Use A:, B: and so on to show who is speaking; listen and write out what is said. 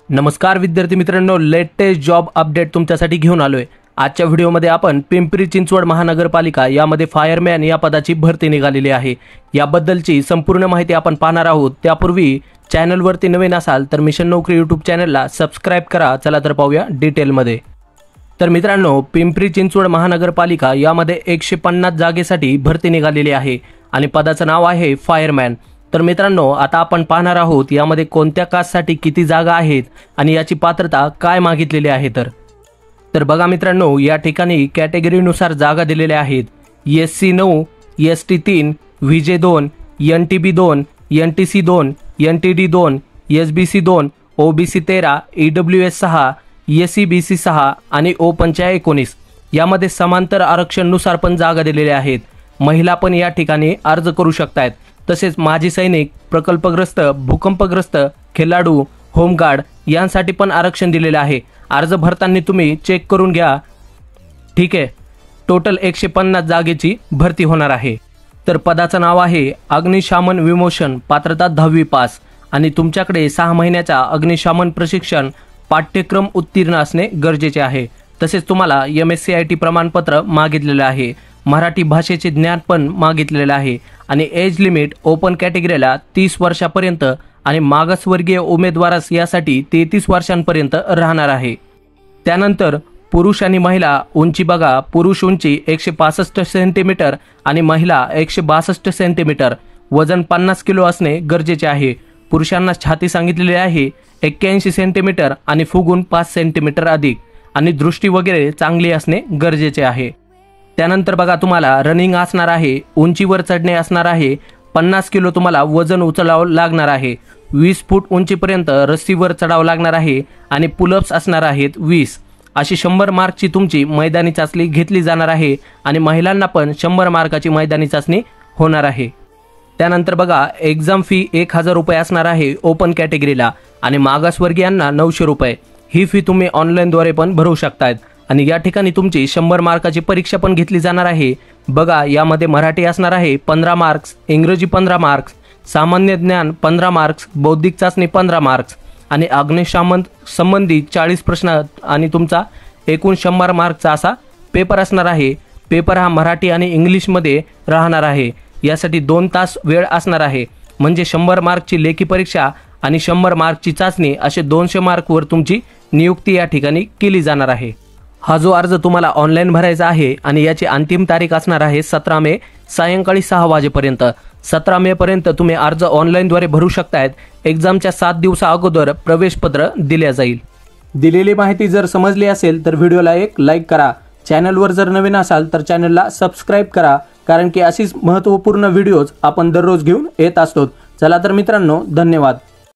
A: नमस्कार विद्यार्थी मित्रांनो, लेटेस्ट जॉब अपडेट तुमच्यासाठी घेऊन आलोय। आजच्या व्हिडिओमध्ये आपण पिंपरी चिंचवड महानगरपालिका यामध्ये फायरमॅन या पदाची भरती निघालेली आहे। याबद्दलची संपूर्ण माहिती आपण पाहणार आहोत। त्यापूर्वी चॅनलवरती नवीन असाल तर मिशन नोकरी यूट्यूब चॅनलला सबस्क्राइब करा। चला तर पाहूया डिटेलमध्ये। तर मित्रांनो, पिंपरी चिंचवड महानगरपालिका यामध्ये 150 जागेसाठी भरती निघालेली आहे आणि पदाचं नाव आहे फायरमॅन। तर मित्रांनो, आता आपण पाहणार आहोत यामध्ये कोणत्या कास्टसाठी किती जागा आहेत आणि याची पात्रता काय मागितलेली आहे। तर बघा मित्रांनो, या ठिकाणी कॅटेगरीनुसार जागा दिलेल्या आहेत। SC 9, ST 3, VJ 2, NTB 2, NTC 2, NTD 2, SBC 2, OBC 13, EWS 6, SCBC 6 आणि ओपनच्या 19 यामध्ये समांतर आरक्षणानुसार पण जागा दिलेल्या आहेत। महिला पण या ठिकाणी अर्ज करू शकतात। तसेच माजी सैनिक, प्रकल्पग्रस्त, भूकंपग्रस्त, खेळाडू, होमगार्ड यांसाठी पण आरक्षण दिलेले आहे। अर्ज भरताना तुम्ही चेक करून घ्या, ठीक आहे। टोटल 150 जागेची भरती होणार आहे। तर पदाचं नाव आहे अग्निशमन विमोचन, पात्रता 10वी पास आणि तुमच्याकडे 6 महिन्याचा अग्निशमन प्रशिक्षण पाठ्यक्रम उत्तीर्ण असणे गरजेचे आहे। तसेच तुम्हाला MSc IT प्रमाणपत्र मागितलेले आहे। मराठी भाषेचे ज्ञान पण मागितलेले आहे आणि एज लिमिट ओपन कॅटेगरीला 30 वर्षापर्यंत आणि मागासवर्गीय उमेदवारास यासाठी 33 वर्षांपर्यंत राहणार आहे। त्यानंतर पुरुष आणि महिला उंची बघा, पुरुष उंची 165 सेंटीमीटर आणि महिला 162 सेंटीमीटर, वजन 50 किलो असणे गरजेचे आहे। पुरुषांना छाती सांगितलेली आहे 81 सेंटीमीटर आणि फुगून 5 सेंटीमीटर अधिक आणि दृष्टी वगैरे चांगली असणे गरजेचे आहे। त्यानंतर बघा, तुम्हाला रनिंग असणार आहे, उंचीवर चढणे असणार आहे, 50 किलो तुम्हाला वजन उचलावं लागणार आहे, 20 फूट उंचीपर्यंत रस्सीवर चढावं लागणार आहे आणि पुलअप्स असणार आहेत 20। अशी 100 मार्कची तुमची मैदानी चाचणी घेतली जाणार आहे आणि महिलांना पण 100 मार्काची मैदानी चाचणी होणार आहे। त्यानंतर बघा, एक्झाम फी 1000 रुपये असणार आहे ओपन कॅटेगरीला आणि मागासवर्गीयांना 900 रुपये। ही फी तुम्ही ऑनलाईनद्वारे पण भरू शकतायत आणि या ठिकाणी तुमची 100 मार्काची परीक्षा पण घेतली जाणार आहे। बघा, यामध्ये मराठी असणार आहे 15 मार्क्स, इंग्रजी 15 मार्क्स, सामान्य ज्ञान 15 मार्क्स, बौद्धिक चाचणी 15 मार्क्स आणि अग्निशमन संबंधित 40 प्रश्न आणि तुमचा एकूण 100 मार्कचा असा पेपर असणार आहे। पेपर हा मराठी आणि इंग्लिशमध्ये राहणार आहे। यासाठी 2 तास वेळ असणार आहे। म्हणजे 100 मार्कची लेखी परीक्षा आणि 100 मार्कची चाचणी असे 200 मार्कवर तुमची नियुक्ती या ठिकाणी केली जाणार आहे। हा जो अर्ज तुम्हाला ऑनलाईन भरायचा आहे आणि याची अंतिम तारीख असणार आहे 17 मे सायंकाळी 6 वाजेपर्यंत। 17 मे पर्यंत तुम्ही अर्ज ऑनलाईनद्वारे भरू शकतायत। एक्झामच्या 7 दिवसा अगोदर प्रवेशपत्र दिले जाईल। दिलेली माहिती जर समजली असेल तर व्हिडिओला एक लाईक करा। चॅनलवर जर नवीन असाल तर चॅनलला सबस्क्राइब करा, कारण की अशीच महत्त्वपूर्ण व्हिडिओज आपण दररोज घेऊन येत असतो। चला तर मित्रांनो, धन्यवाद।